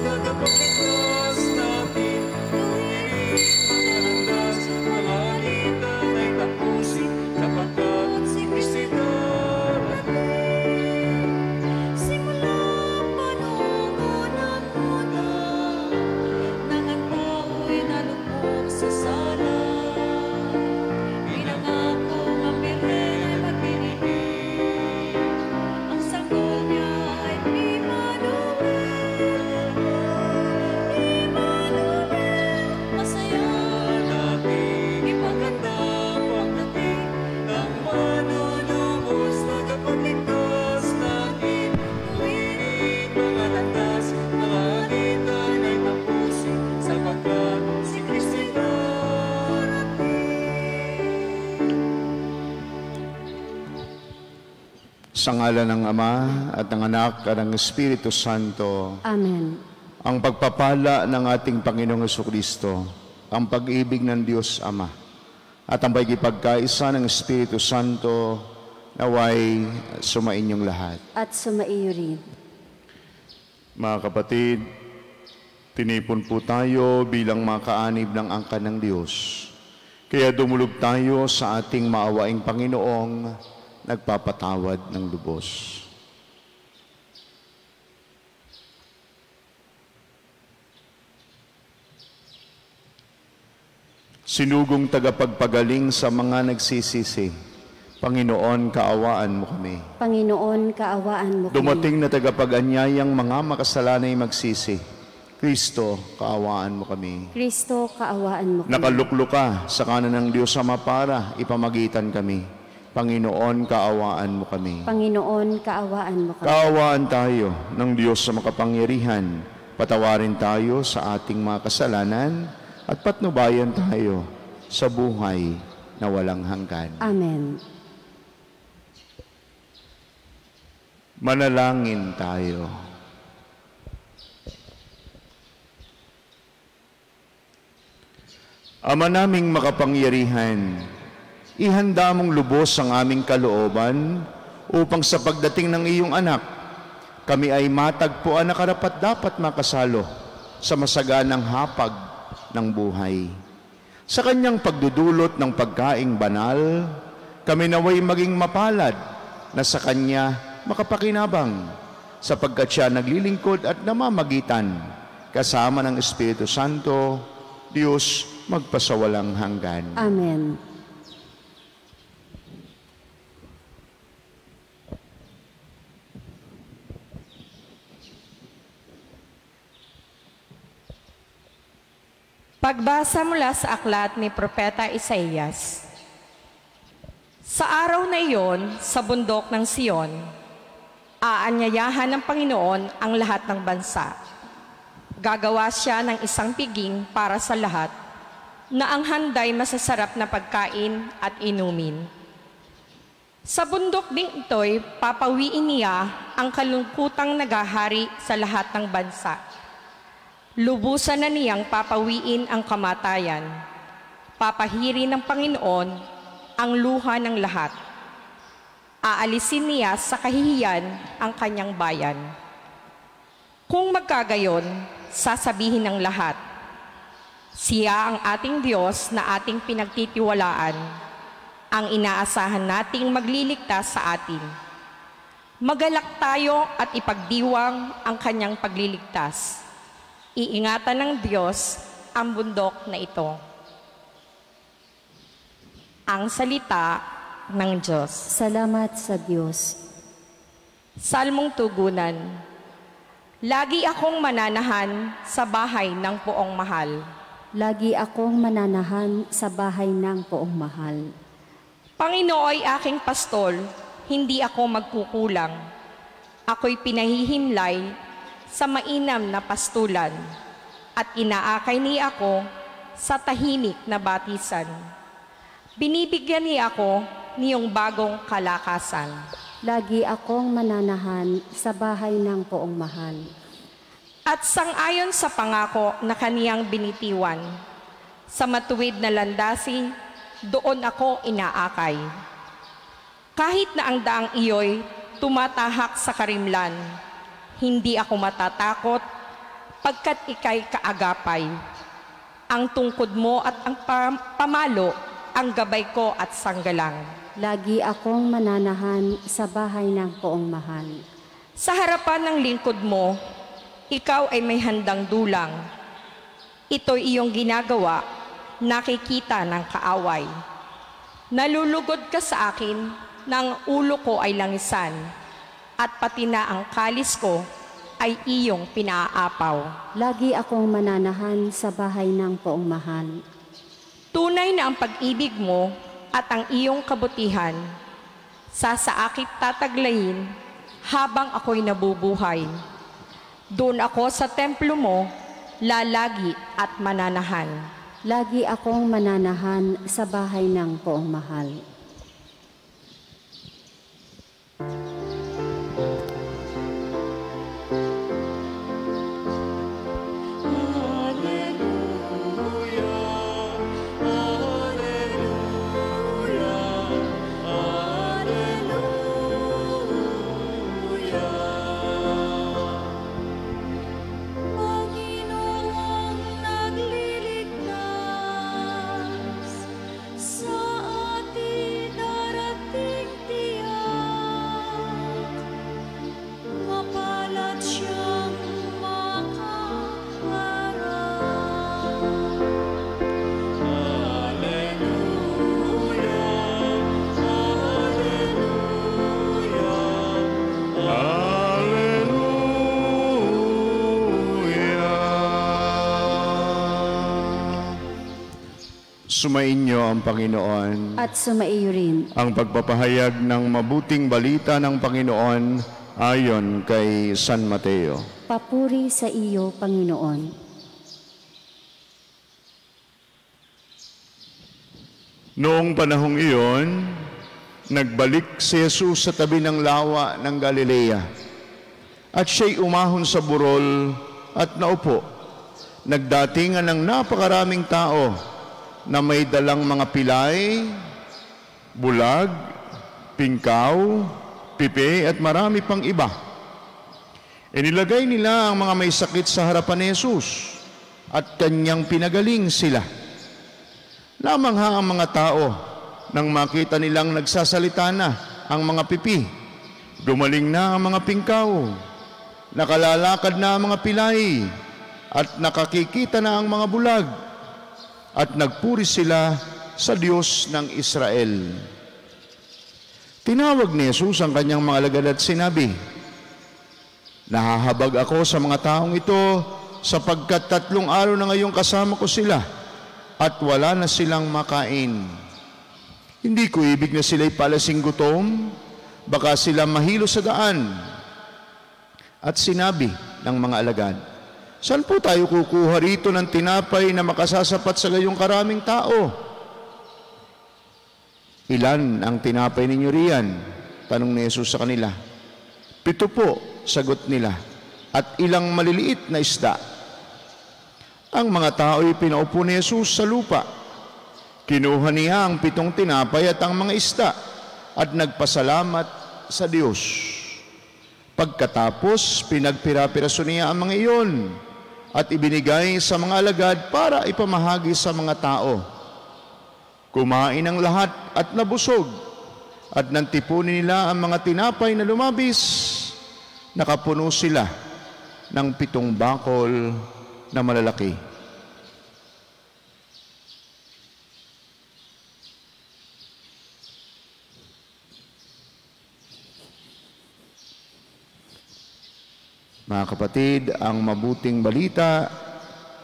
tagapagligtas natin. Tuwirin mga landas, mga alitan ay tapusin, sapagkat si Kristo'y darating. Simula panahon ng una, nang ang tao'y nalubog sa sala, pinangako ang Birhen ay magbibigay. Ang sanggol niya ay Immanuel, Immanuel. Masaya natin ipaganda pagdating ng manunubos, tagapagligtas natin. Tuwirin mga landas, mga alitan ay tapusin, sapagkat si Kristo'y darating. Sa ngalan ng Ama at ng Anak at ng Espiritu Santo. Amen. Ang pagpapala ng ating Panginoong Jesucristo, ang pag-ibig ng Diyos Ama, at ang pagkipagkaisa ng Espiritu Santo naway sumainyong lahat. At sumaiyo rin. Mga kapatid, tinipon po tayo bilang mga kaanib ng angkan ng Diyos. Kaya dumulog tayo sa ating maawaing Panginoong nagpapatawad ng lubos. Sinugong tagapagpagaling sa mga nagsisisi, Panginoon, kaawaan mo kami. Panginoon, kaawaan mo kami. Dumating na tagapag-anyayang mga makasalanay magsisi, Kristo, kaawaan mo kami. Kristo, kaawaan mo kami. Nakalukluka sa kanan ng Diyos Ama para ipamagitan kami. Panginoon, kaawaan mo kami. Panginoon, kaawaan mo kami. Kaawaan tayo ng Diyos sa makapangyarihan. Patawarin tayo sa ating mga kasalanan at patnubayan tayo sa buhay na walang hanggan. Amen. Manalangin tayo. Ama naming makapangyarihan, ihanda mong lubos ang aming kalooban upang sa pagdating ng iyong anak, kami ay matagpuan na karapat-dapat makasalo sa masaganang hapag ng buhay. Sa kanyang pagdudulot ng pagkaing banal, kami naway maging mapalad na sa kanya makapakinabang, sapagkat siya naglilingkod at namamagitan kasama ng Espiritu Santo, Diyos magpasawalang hanggan. Amen. Pagbasa mula sa aklat ni Propeta Isaías. Sa araw na iyon, sa bundok ng Sion, aanyayahan ng Panginoon ang lahat ng bansa. Gagawa siya ng isang piging para sa lahat, na ang handay masasarap na pagkain at inumin. Sa bundok ding ito'y papawiin niya ang kalungkutang nagahari sa lahat ng bansa. Lubusan na niyang papawiin ang kamatayan. Papahirin ng Panginoon ang luha ng lahat. Aalisin niya sa kahihiyan ang kanyang bayan. Kung magkagayon, sasabihin ng lahat, siya ang ating Diyos na ating pinagtitiwalaan, ang inaasahan nating magliligtas sa atin. Magalak tayo at ipagdiwang ang kanyang pagliligtas. Iingatan ng Diyos ang bundok na ito. Ang salita ng Diyos. Salamat sa Diyos. Salmong tugunan. Lagi akong mananahan sa bahay ng poong mahal. Lagi akong mananahan sa bahay ng poong mahal. Panginooy aking pastol, hindi ako magkukulang. Ako'y pinahihimlay sa mainam na pastulan, at inaakay niya ako sa tahimik na batisan. Binibigyan niya ako niyong bagong kalakasan. Lagi akong mananahan sa bahay ng poong mahal. At sangayon sa pangako na kaniyang binitiwan, sa matuwid na landasi, doon ako inaakay. Kahit na ang daang iyo'y tumatahak sa karimlan, hindi ako matatakot pagkat ika'y kaagapay. Ang tungkod mo at ang pamalo, ang gabay ko at sanggalang. Lagi akong mananahan sa bahay ng poong mahal. Sa harapan ng lingkod mo, ikaw ay may handang dulang. Ito'y iyong ginagawa, nakikita ng kaaway. Nalulugod ka sa akin, nang ulo ko ay langisan, at pati na ang kalis ko ay iyong pinaapaw. Lagi akong mananahan sa bahay ng poong mahal. Tunay na ang pag-ibig mo at ang iyong kabutihan, sasaakit tataglayin habang ako'y nabubuhay. Doon ako sa templo mo, lalagi at mananahan. Lagi akong mananahan sa bahay ng poong mahal. Sumainyo ang Panginoon. At sumaiyo rin. Ang pagpapahayag ng mabuting balita ng Panginoon ayon kay San Mateo. Papuri sa iyo, Panginoon. Noong panahong iyon, nagbalik si Jesus sa tabi ng lawa ng Galilea. At siya'y umahon sa burol at naupo. Nagdatingan ng napakaraming tao na may dalang mga pilay, bulag, pingkaw, pipe at marami pang iba. Inilagay nila ang mga may sakit sa harapan ni Jesus at kanyang pinagaling sila. Lamangha ang mga tao nang makita nilang nagsasalita na ang mga pipi. Gumaling na ang mga pingkaw, nakalalakad na ang mga pilay, at nakakikita na ang mga bulag. At nagpuri sila sa Diyos ng Israel. Tinawag ni Jesus ang kanyang mga alagad at sinabi, "Nahahabag ako sa mga taong ito sapagkat 3 araw na ngayong kasama ko sila at wala na silang makain. Hindi ko ibig na sila'y palasing gutom, baka sila mahilo sa daan." At sinabi ng mga alagad, "Saan po tayo kukuha rito ng tinapay na makasasapat sa gayong karaming tao?" "Ilan ang tinapay ninyo riyan?" tanong ni Jesus sa kanila. "7 po," sagot nila, "at ilang maliliit na isda." Ang mga tao'y pinaupo ni Jesus sa lupa. Kinuha niya ang 7 tinapay at ang mga isda at nagpasalamat sa Diyos. Pagkatapos, pinagpira-piraso niya ang mga iyon at ibinigay sa mga alagad para ipamahagi sa mga tao. Kumain ang lahat at nabusog, at nantipunin nila ang mga tinapay na lumabis. Nakapuno sila ng 7 bakol na malalaki. Mga kapatid, ang mabuting balita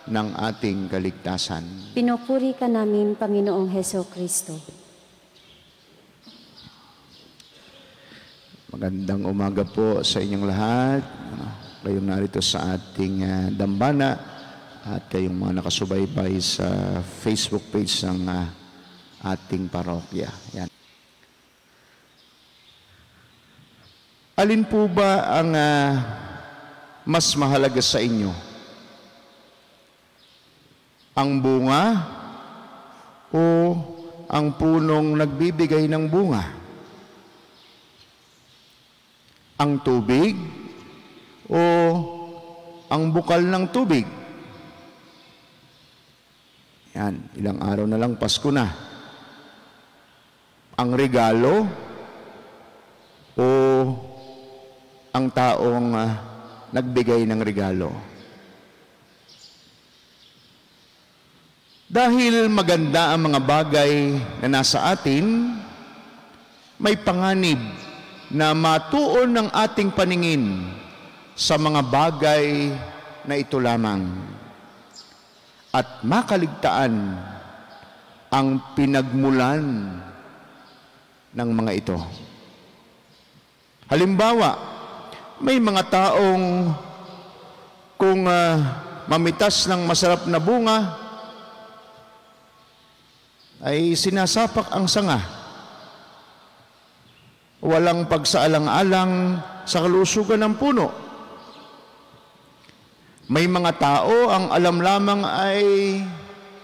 ng ating kaligtasan. Pinupuri ka namin, Panginoong Heso Kristo. Magandang umaga po sa inyong lahat. Kayong narito sa ating dambana at kayong mga nakasubaybay sa Facebook page ng ating parokya. Yan. Alin po ba ang mas mahalaga sa inyo? Ang bunga o ang punong nagbibigay ng bunga? Ang tubig o ang bukal ng tubig. Yan, ilang araw na lang Pasko na. Ang regalo o ang taong nagbigay ng regalo. Dahil maganda ang mga bagay na nasa atin, may panganib na matuon ng ating paningin sa mga bagay na ito lamang at makaligtaan ang pinagmulan ng mga ito. Halimbawa, may mga taong kung mamitas ng masarap na bunga, ay sinasapak ang sanga. Walang pagsaalang-alang sa kalusugan ng puno. May mga tao ang alam lamang ay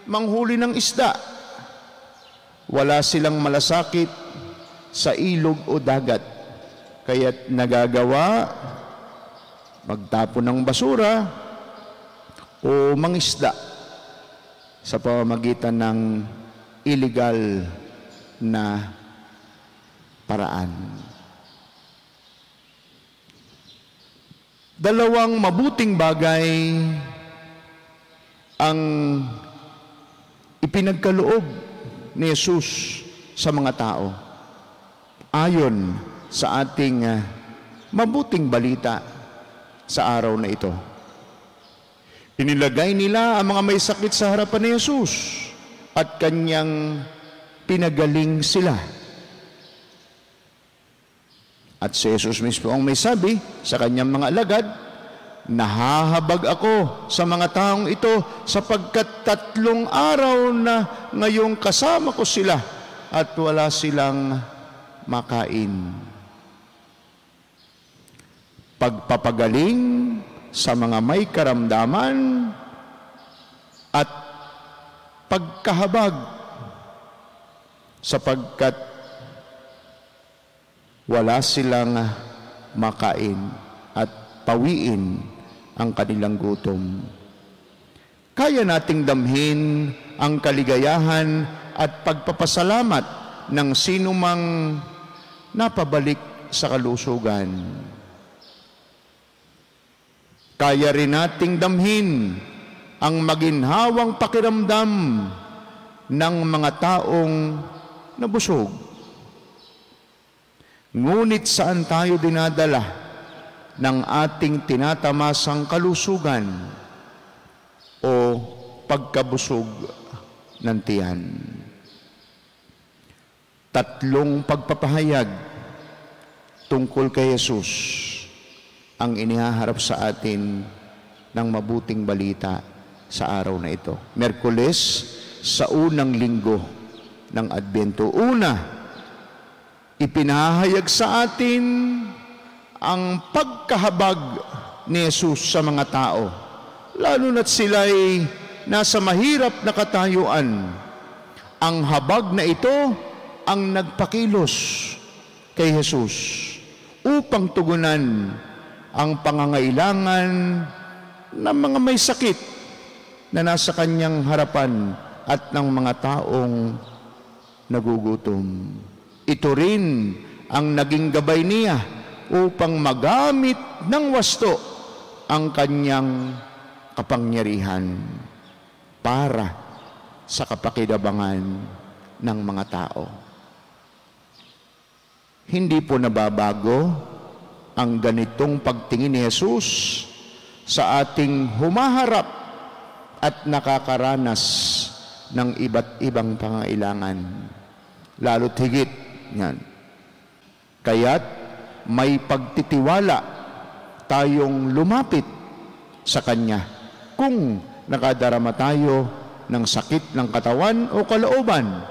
manghuli ng isda. Wala silang malasakit sa ilog o dagat. Kaya't nagagawa magtapon ng basura o mangisda sa pamamagitan ng illegal na paraan. Dalawang mabuting bagay ang ipinagkaloob ni Jesus sa mga tao ayon sa ating mabuting balita sa araw na ito. Inilagay nila ang mga may sakit sa harapan ni Jesus at kanyang pinagaling sila. At si Jesus mismo ang may sabi sa kanyang mga alagad, nahahabag ako sa mga taong ito sapagkat 3 araw na ngayong kasama ko sila at wala silang makain. Pagpapagaling sa mga may karamdaman at pagkahabag sapagkat wala silang makain at pawiin ang kanilang gutom. Kaya nating damhin ang kaligayahan at pagpapasalamat ng sinumang napabalik sa kalusugan. Kaya rin nating damhin ang maginhawang pakiramdam ng mga taong nabusog. Ngunit saan tayo dinadala ng ating tinatamasang kalusugan o pagkabusog ng tiyan? 3 pagpapahayag tungkol kay Jesus ang inihaharap sa atin ng mabuting balita sa araw na ito. Miyerkules, sa unang linggo ng Adbento. Una, ipinahayag sa atin ang pagkahabag ni Jesus sa mga tao, lalo na't sila'y nasa mahirap na katayuan. Ang habag na ito ang nagpakilos kay Jesus upang tugunan ang pangangailangan ng mga may sakit na nasa kanyang harapan at ng mga taong nagugutom. Ito rin ang naging gabay niya upang magamit ng wasto ang kanyang kapangyarihan para sa kapakinabangan ng mga tao. Hindi po nababago ang ganitong pagtingin ni Jesus sa ating humaharap at nakakaranas ng iba't ibang pangailangan. Lalo't higit yan. Kaya't may pagtitiwala tayong lumapit sa Kanya kung nakadarama tayo ng sakit ng katawan o kalooban,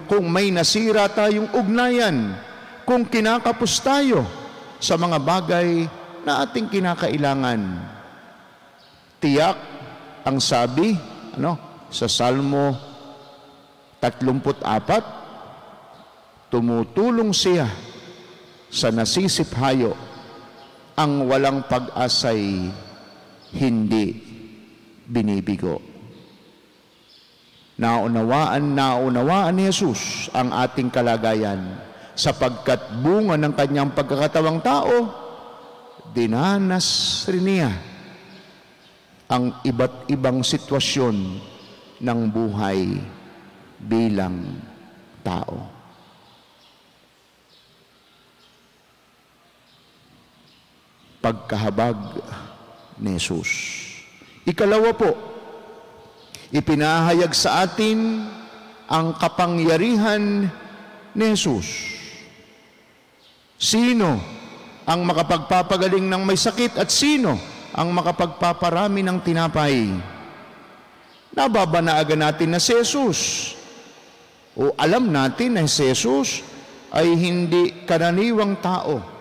kung may nasira tayong ugnayan, kung kinakapos tayo sa mga bagay na ating kinakailangan. Tiyak ang sabi sa Salmo 34, tumutulong siya sa nasisiphayo, ang walang pag-asay hindi binibigo. Naunawaan ni Jesus ang ating kalagayan sapagkat bunga ng kanyang pagkakatawang tao, dinanas rin niya ang iba't ibang sitwasyon ng buhay bilang tao. Pagkahabag ni Jesus. Ikalawa po, ipinahayag sa atin ang kapangyarihan ni Jesus. Sino ang makapagpapagaling ng may sakit at sino ang makapagpaparami ng tinapay? Nababanaagan natin na si Jesus, o alam natin na si Jesus ay hindi karaniwang tao.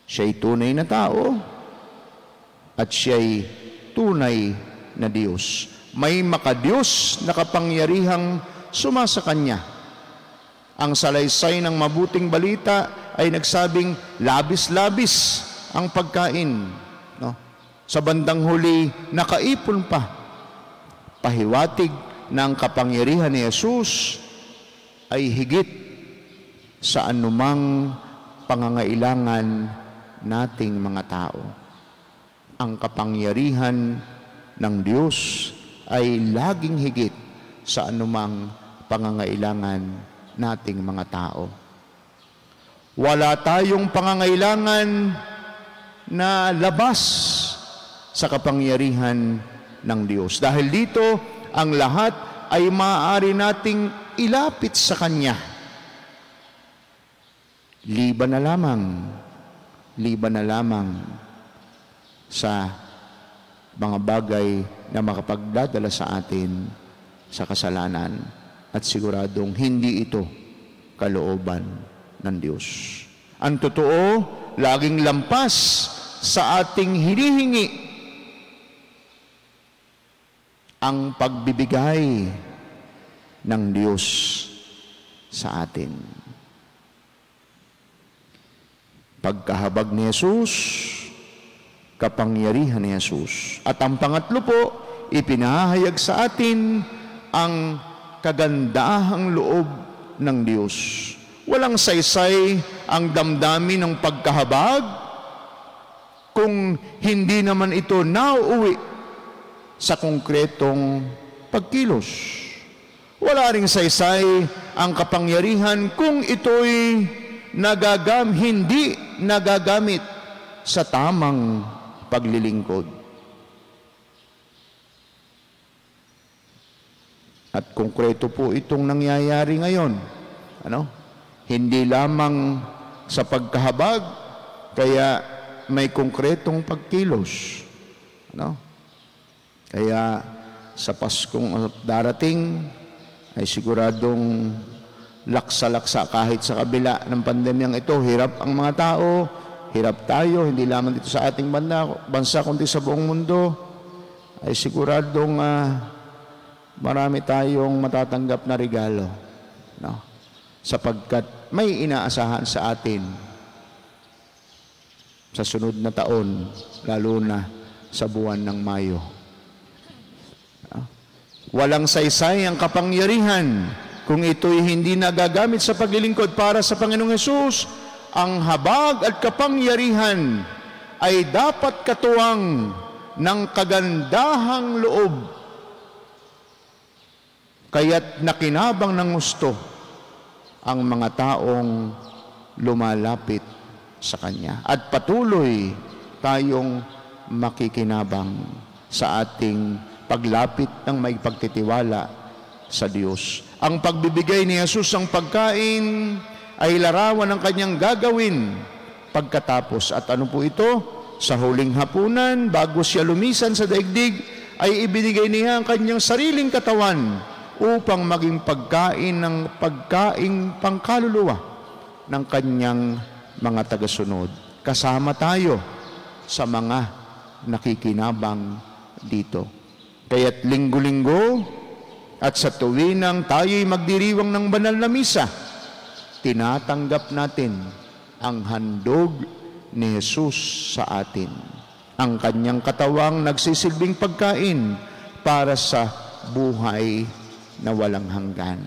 Siya'y tunay na tao at siya'y tunay na Diyos. May makadiyos na kapangyarihang sumasa Kanya. Ang salaysay ng mabuting balita ay nagsabing labis-labis ang pagkain. No? Sa bandang huli, nakaipon pa. Pahiwatig na ang kapangyarihan ni Jesus ay higit sa anumang pangangailangan nating mga tao. Ang kapangyarihan ng Diyos ay laging higit sa anumang pangangailangan nating mga tao. Wala tayong pangangailangan na labas sa kapangyarihan ng Diyos. Dahil dito, ang lahat ay maaari nating ilapit sa Kanya. Liban na lamang sa mga bagay na makapagdadala sa atin sa kasalanan at siguradong hindi ito kalooban ng Diyos. Ang totoo, laging lampas sa ating hinihingi ang pagbibigay ng Diyos sa atin. Pagkahabag ni Jesus, kapangyarihan ni Jesus. At ang pangatlo po, ipinahayag sa atin ang kagandahang loob ng Diyos. Walang saysay ang damdamin ng pagkahabag kung hindi naman ito nauuwi sa konkretong pagkilos. Wala ring saysay ang kapangyarihan kung ito'y hindi nagagamit sa tamang paglilingkod. At konkreto po itong nangyayari ngayon. Hindi lamang sa pagkahabag, kaya may konkretong pagkilos. Kaya sa Paskong darating, ay siguradong laksa-laksa kahit sa kabila ng pandemyang ito. Hirap ang mga tao, hirap tayo, hindi lamang dito sa ating bansa, kundi sa buong mundo. Ay siguradong marami tayong matatanggap na regalo, sapagkat may inaasahan sa atin sa sunod na taon, lalo na sa buwan ng Mayo. Walang saysay ang kapangyarihan kung ito'y hindi nagagamit sa paglilingkod para sa Panginoong Hesus. Ang habag at kapangyarihan ay dapat katuwang ng kagandahang loob, kaya't nakinabang ng gusto ang mga taong lumalapit sa Kanya. At patuloy tayong makikinabang sa ating paglapit ng may pagtitiwala sa Diyos. Ang pagbibigay ni Jesus ng pagkain ay larawan ng Kanyang gagawin pagkatapos. At ano po ito? Sa huling hapunan, bago siya lumisan sa daigdig, ay ibinigay niya ang Kanyang sariling katawan upang maging pagkain ng pagkaing pangkaluluwa ng Kanyang mga tagasunod. Kasama tayo sa mga nakikinabang dito. Kaya't linggo-linggo at sa tuwinang tayo'y magdiriwang ng banal na misa, tinatanggap natin ang handog ni Jesus sa atin. ang kanyang katawang nagsisilbing pagkain para sa buhay na walang hanggan.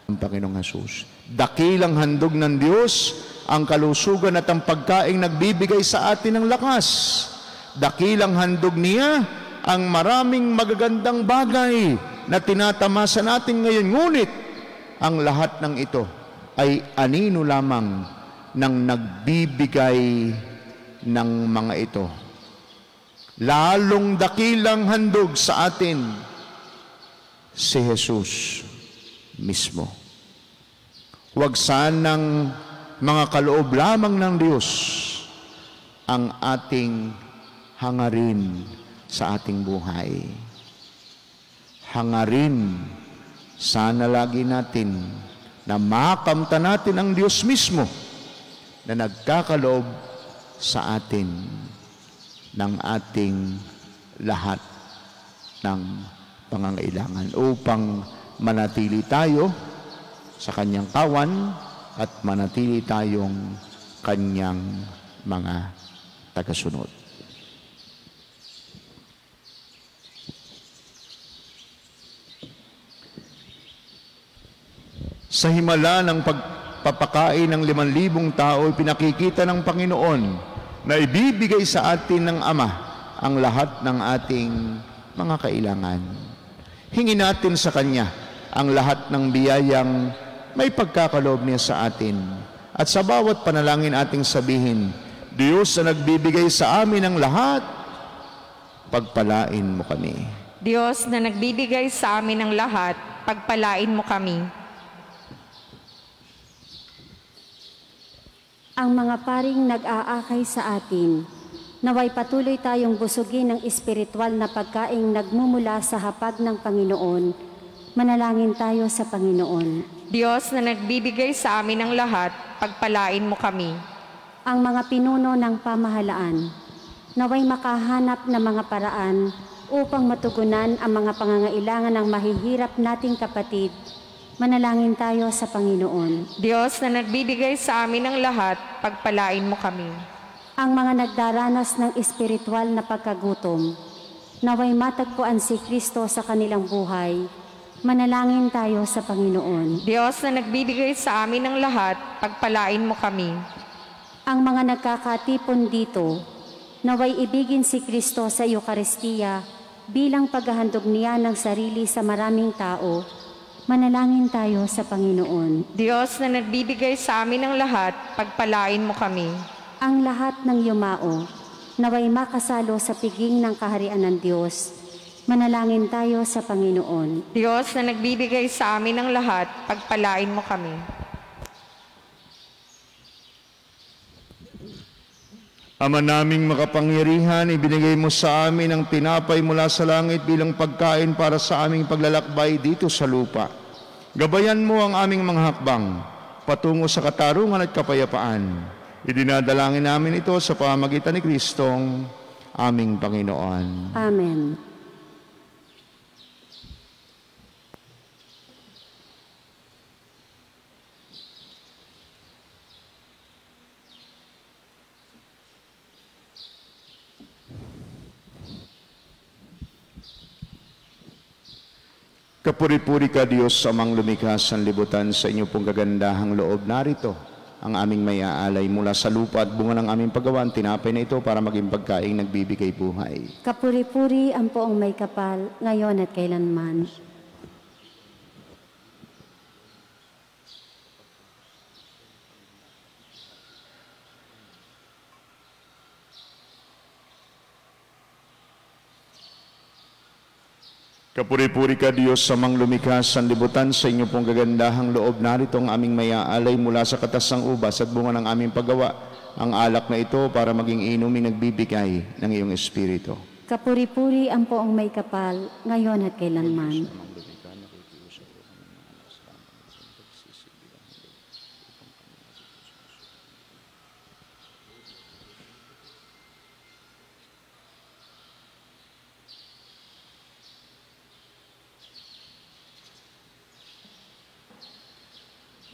Ang Panginoong Hesus, dakilang handog ng Diyos, ang kalusugan at ang pagkaing nagbibigay sa atin ng lakas. Dakilang handog niya ang maraming magagandang bagay na tinatamasa natin ngayon. Ngunit ang lahat ng ito ay anino lamang ng nagbibigay ng mga ito. Lalong dakilang handog sa atin si Jesus mismo. Huwag sanang mga kaloob lamang ng Diyos ang ating hangarin sa ating buhay. Hangarin, sana lagi natin na makamta natin ang Diyos mismo na nagkakaloob sa atin ng ating lahat ng pangangailangan upang manatili tayo sa kanyang kawan at manatili tayong kanyang mga tagasunod. Sa himala ng pagpapakain ng 5,000 tao, pinakikita ng Panginoon na ibibigay sa atin ng Ama ang lahat ng ating mga kailangan. Hingin natin sa Kanya ang lahat ng biyayang may pagkakaloob niya sa atin. At sa bawat panalangin ating sabihin, Diyos na nagbibigay sa amin ng lahat, pagpalain mo kami. Diyos na nagbibigay sa amin ng lahat, pagpalain mo kami. Ang mga paring nag-aakay sa atin, naway patuloy tayong busugin ng espiritual na pagkaing nagmumula sa hapag ng Panginoon. Manalangin tayo sa Panginoon. Diyos na nagbibigay sa amin ng lahat, pagpalain mo kami. Ang mga pinuno ng pamahalaan, naway makahanap ng mga paraan upang matugunan ang mga pangangailangan ng mahihirap nating kapatid. Manalangin tayo sa Panginoon. Diyos na nagbibigay sa amin ng lahat, pagpalain mo kami. Ang mga nagdaranas ng espiritual na pagkagutom, naway matagpuan si Kristo sa kanilang buhay. Manalangin tayo sa Panginoon. Diyos na nagbibigay sa amin ng lahat, pagpalain mo kami. Ang mga nagkakatipon dito, naway ibigin si Kristo sa Eucharistia bilang paghahandog niya ng sarili sa maraming tao. Manalangin tayo sa Panginoon. Diyos na nagbibigay sa amin ng lahat, pagpalain mo kami. Ang lahat ng yumao, naway makasalo sa piging ng kaharian ng Diyos. Manalangin tayo sa Panginoon. Diyos na nagbibigay sa amin ng lahat, pagpalain mo kami. Ama naming makapangyarihan, ibinigay mo sa amin ang tinapay mula sa langit bilang pagkain para sa aming paglalakbay dito sa lupa. Gabayan mo ang aming mga hakbang patungo sa katarungan at kapayapaan. Idinadalangin namin ito sa pamamagitan ni Kristong aming Panginoon. Amen. Kapuri-puri ka, Diyos, amang lumikha sa libutan, sa inyo pong kagandahang loob. Narito ang aming may aalay mula sa lupa at bunga ng aming paggawan. Tinapay na ito para maging pagkaing nagbibigay buhay. Kapuri-puri ang poong may kapal, ngayon at kailanman. Kapuri-puri ka, Diyos, sa mang lumikha sa libutan, sa inyo pong kagandahang loob. Narito ang aming may aalay mula sa katas ng ubas at bunga ng aming paggawa. Ang alak na ito para maging inuming nagbibigay ng iyong Espiritu. Kapuri-puri ang poong may kapal, ngayon at kailanman.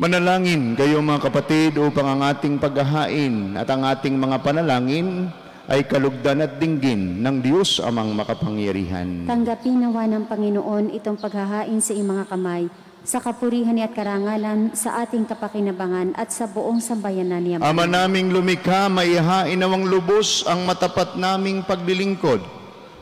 Manalangin kayo mga kapatid upang ang ating paghahain at ang ating mga panalangin ay kalugdan at dinggin ng Diyos amang makapangyarihan. Tanggapin nawa ng Panginoon itong paghahain sa iyong mga kamay, sa kapurihan at karangalan, sa ating kapakinabangan at sa buong sambayanan niya. Ama naming lumikha, maihain nawang lubos ang matapat naming paglilingkod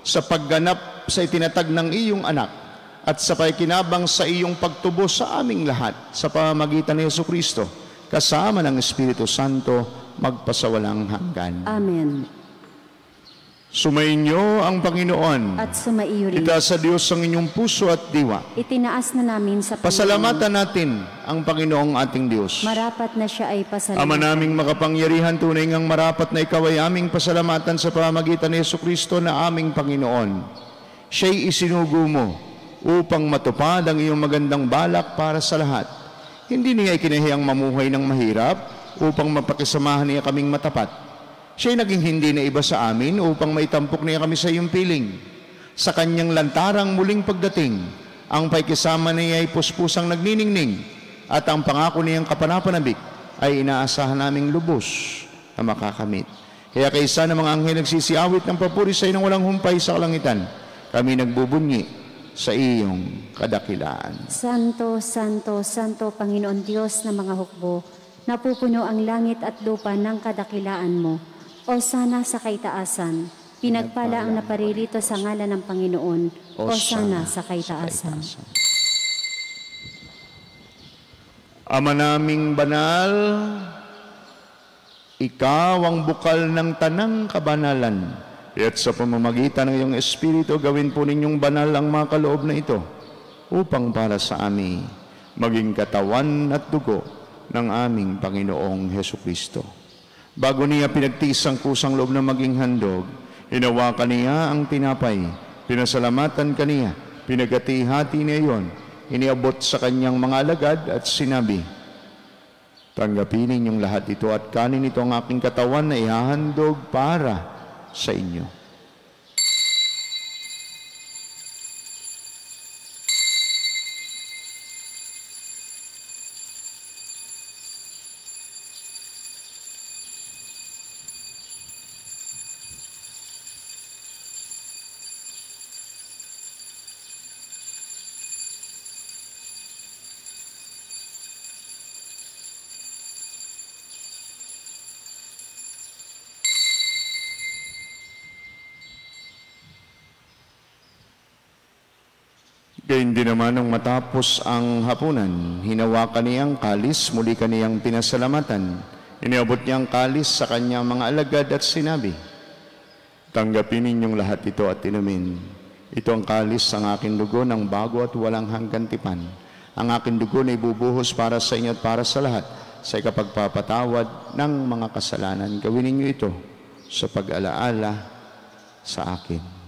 sa pagganap sa itinatag ng iyong anak at sa pakikinabang sa iyong pagtubos sa aming lahat sa pamamagitan ni Jesucristo, kasama ng Espiritu Santo, magpasawalang hanggan. Amen. Sumainyo ang Panginoon. At sumaiyo rin. Itaas sa Diyos ang inyong puso at diwa. Itinaas na namin sa Panginoon. Pasalamatan natin ang Panginoong ating Diyos. Marapat na siya ay pasalamatan. Ama naming makapangyarihan, tunay ngang marapat na ikaw ay aming pasalamatan sa pamamagitan ni Jesucristo na aming Panginoon. Siya'y isinugo mo upang matupad ang iyong magandang balak para sa lahat. Hindi niya ikinahiyang mamuhay ng mahirap upang mapakisamahan niya kaming matapat. Siya'y naging hindi na iba sa amin upang maitampok niya kami sa iyong piling. Sa kanyang lantarang muling pagdating, ang paikisama niya ay puspusang nagniningning at ang pangako niyang kapanapanabik ay inaasahan naming lubos na makakamit. Kaya kaysa ng mga anghel nagsisiawit ng papuri sa iyo ng walang humpay sa kalangitan, kami nagbubunyi sa iyong kadakilaan. Santo, Santo, Santo, Panginoon Diyos ng mga hukbo, napupuno ang langit at lupa ng kadakilaan mo. O sana sa kaitaasan, pinagpala ang naparirito sa ngalan ng Panginoon. O sana sa kaitaasan. Ama naming banal, ikaw ang bukal ng tanang kabanalan. At sa pamamagitan ng iyong Espiritu, gawin po ninyong banal ang mga kaloob na ito upang para sa amin maging katawan at dugo ng aming Panginoong Hesukristo. Bago niya pinagtiis ang kusang loob na maging handog, hinawakan niya ang tinapay, pinasalamatan kaniya, pinagati-hati niya iyon, iniabot sa kanyang mga alagad at sinabi, tanggapin ninyong lahat ito at kanin ito ang aking katawan na ihahandog para sa inyo. Gayun din naman nung matapos ang hapunan, hinawakan niyang kalis, muli kaniyang pinasalamatan. Iniabot niyang kalis sa kanyang mga alagad at sinabi, tanggapin ninyong lahat ito at inumin. Ito ang kalis ng aking dugo ng bago at walang hanggang tipan. Ang aking dugo na ibubuhos para sa inyo at para sa lahat sa ikapagpapatawad ng mga kasalanan. Gawin ninyo ito sa pag-alaala sa akin.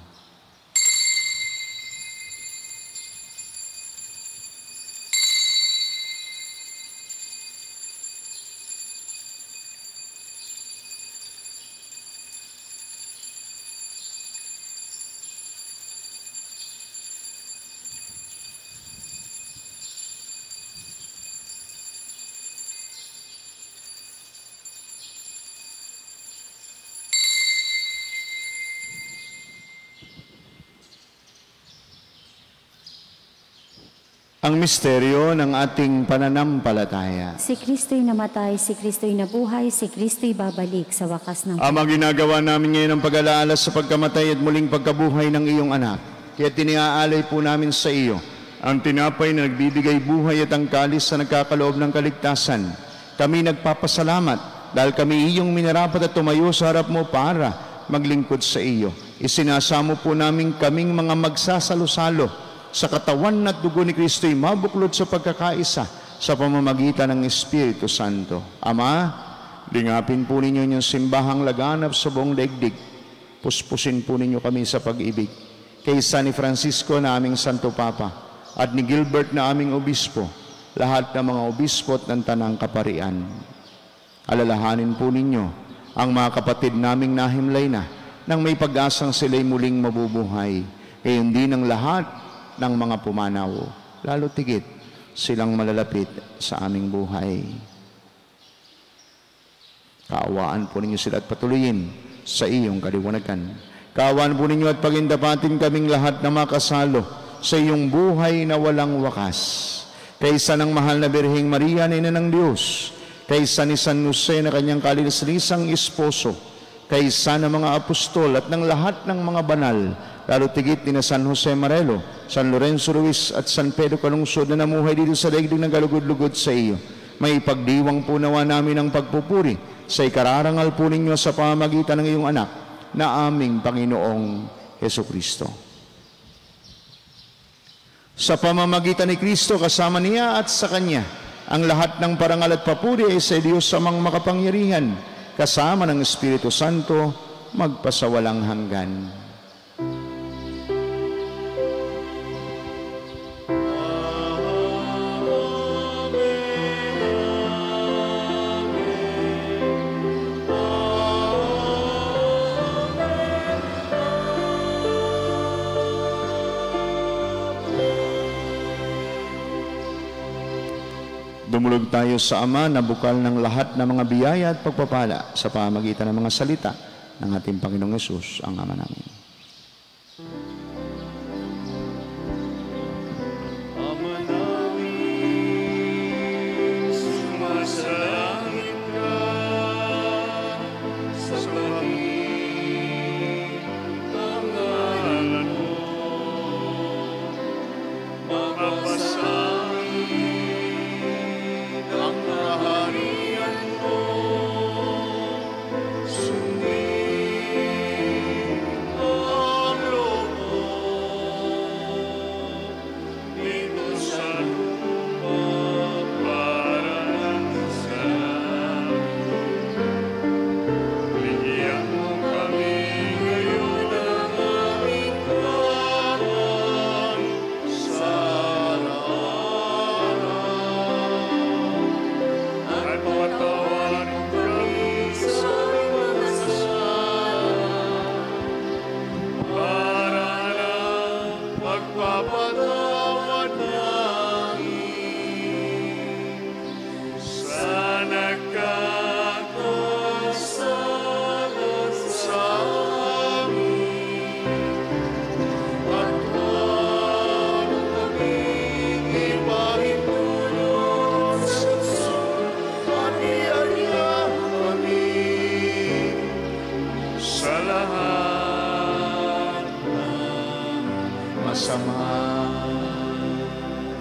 Ang misteryo ng ating pananampalataya. Si Kristo'y namatay, si Kristo'y nabuhay, si Kristo'y babalik sa wakas ng Ama, ginagawa namin ngayon ang pag-alaala sa pagkamatay at muling pagkabuhay ng iyong anak. Kaya tiniaalay po namin sa iyo ang tinapay na nagbibigay buhay at ang kalis na nagkakaloob ng kaligtasan. Kami nagpapasalamat dahil kami iyong minarapat at tumayo sa harap mo para maglingkod sa iyo. Isinasamo po namin kaming mga magsasalo-salo sa katawan at dugo ni Kristo'y mabuklod sa pagkakaisa sa pamamagitan ng Espiritu Santo. Ama, lingapin po ninyo yung simbahang laganap sa buong daigdig. Puspusin po ninyo kami sa pag-ibig. Kaysa ni Francisco na aming Santo Papa at ni Gilbert na aming Obispo, lahat ng mga obispo at ng Tanang Kaparian. Alalahanin po ninyo ang mga kapatid naming nahimlay na nang may pag-asang sila'y muling mabubuhay. Gayon din ang lahat ng mga pumanaw, lalo tigit silang malalapit sa aming buhay. Kaawaan po ninyo sila at patuloyin sa iyong kaliwanagan. Kawan po ninyo at pagindapatin kaming lahat na makasalo sa iyong buhay na walang wakas. Kaysa ng mahal na Birheng Maria na Ina ng Diyos, kaysa ni San Jose na kanyang kalinis-lisang esposo, kaysa ng mga apostol at ng lahat ng mga banal, lalo tigit ni na San Jose Marelo, San Lorenzo Ruiz at San Pedro Calungsod na namuhay dito sa daigdig ng galugod-lugod sa iyo. May ipagdiwang po nawa namin ang pagpupuri sa ikararangal po ninyo sa pamamagitan ng iyong anak na aming Panginoong Hesukristo. Sa pamamagitan ni Kristo, kasama niya at sa Kanya, ang lahat ng parangal at papuri ay sa Diyos amang makapangyarihan, kasama ng Espiritu Santo, magpasawalang hanggan. Dumulog tayo sa Ama na bukal ng lahat ng mga biyaya at pagpapala sa pamamagitan ng mga salita ng ating Panginoong Hesus, ang Ama namin. Ama namin, sumasalangit ka, sambahin ang ngalan mo, mapapasahin ang kaharian mo, sundin ang loob mo, dito sa lupa para lang sa langit. Bigyan mo kami ngayon ng aming kawan sa at patawarin kami sa aming mga kasalanan para lang magpapatawad namin sa nagkakasalan sa amin. At huwag mo kaming ipahintulot sa kusog, at iarihan kami sa lahat ng masama.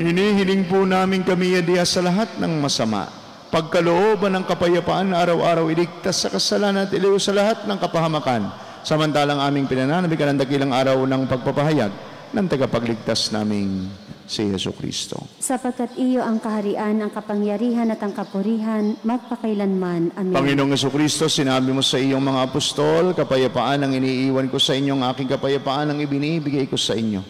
Hinihiling po namin kami adiya sa lahat ng masama, pagkalooban ng kapayapaan na araw-araw iligtas sa kasalanan at iliw sa lahat ng kapahamakan, samantalang aming pinananabikan ang dakilang araw ng pagpapahayag ng tagapagligtas naming si Hesukristo. Sapagkat iyo ang kaharian, ang kapangyarihan at ang kapurihan, magpakailanman. Amen. Panginoong Hesukristo, sinabi mo sa iyong mga apostol, kapayapaan ang iniiwan ko sa inyo, ang aking kapayapaan ang ibinibigay ko sa inyo.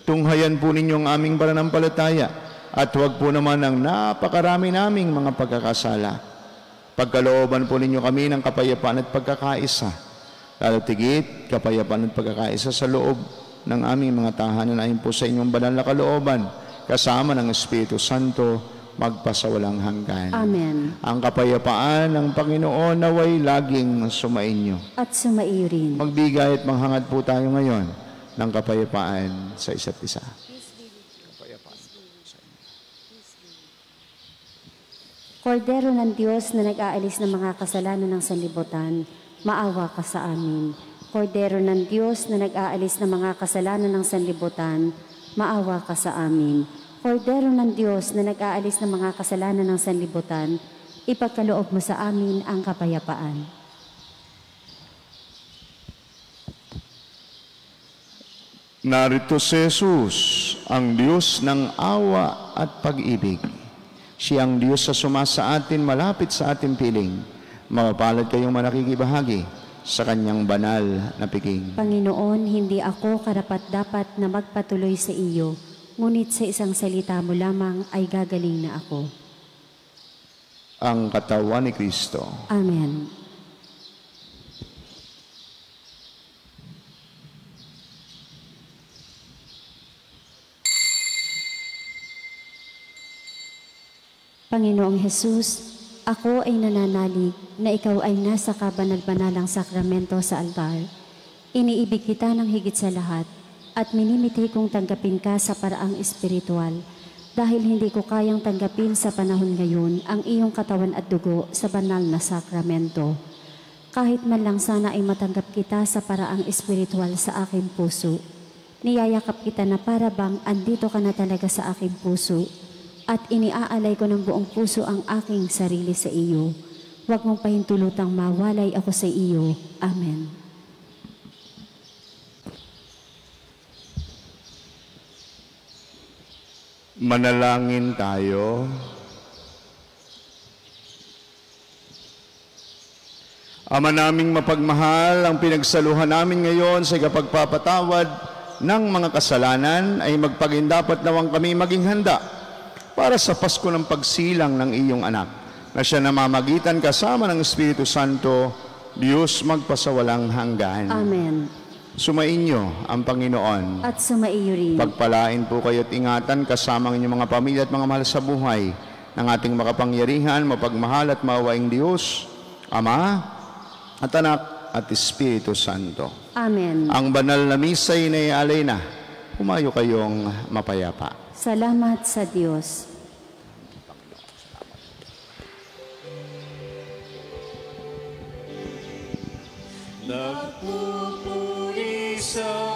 Tunghayan po ninyo ang aming pananampalataya at huwag po naman ang napakarami naming mga pagkakasala. Pagkalooban po ninyo kami ng kapayapaan at pagkakaisa, lalo tigit kapayapaan at pagkakaisa sa loob ng aming mga tahanan ayon po sa inyong banal na kalooban, kasama ng Espiritu Santo, magpasawalang hanggan. Amen. Ang kapayapaan ng Panginoon naway laging sumainyo. At sumaiyo rin. Magbigay at manghangad po tayo ngayon ng kapayapaan sa isa't isa. Kordero ng Diyos na nag-aalis ng mga kasalanan ng sanlibutan, maawa ka sa amin. Kordero ng Diyos na nag-aalis ng mga kasalanan ng sanlibutan, maawa ka sa amin. Kordero ng Diyos na nag-aalis ng mga kasalanan ng sanlibutan, ipagkaloob mo sa amin ang kapayapaan. Narito si Jesus, ang Diyos ng awa at pag-ibig. Siya ang Diyos sa sumasa atin, malapit sa ating piling. Mapapalad kayong manakikibahagi sa kanyang banal na piging. Panginoon, hindi ako karapat-dapat na magpatuloy sa iyo, ngunit sa isang salita mo lamang ay gagaling na ako. Ang katawan ni Kristo. Amen. Panginoong Hesus, Ako ay nananalig na ikaw ay nasa kabanal-banalang sakramento sa altar. Iniibig kita ng higit sa lahat at minimiti kong tanggapin ka sa paraang espiritual dahil hindi ko kayang tanggapin sa panahon ngayon ang iyong katawan at dugo sa banal na sakramento. Kahit man lang sana ay matanggap kita sa paraang espiritual sa aking puso. Niyayakap kita na para bang andito ka na talaga sa aking puso at iniaalay ko ng buong puso ang aking sarili sa iyo. Huwag mong pahintulutang mawalay ako sa iyo. Amen. Manalangin tayo. Ama naming mapagmahal, ang pinagsaluhan namin ngayon sa ikapagpapatawad ng mga kasalanan ay magpagindapat nawang kami maging handa para sa Pasko ng pagsilang ng iyong anak, na siya namamagitan kasama ng Espiritu Santo, Diyos magpasawalang hanggan. Amen. Sumainyo ang Panginoon. At sumaiyo rin. Pagpalain po kayo at ingatan kasama ng inyong mga pamilya at mga mahal sa buhay ng ating makapangyarihan, mapagmahal at mawaing Diyos, Ama at Anak at Espiritu Santo. Amen. Ang banal na misa ay naialay na. Humayo kayong mapayapa. Salamat sa Diyos. Nagpupuri sa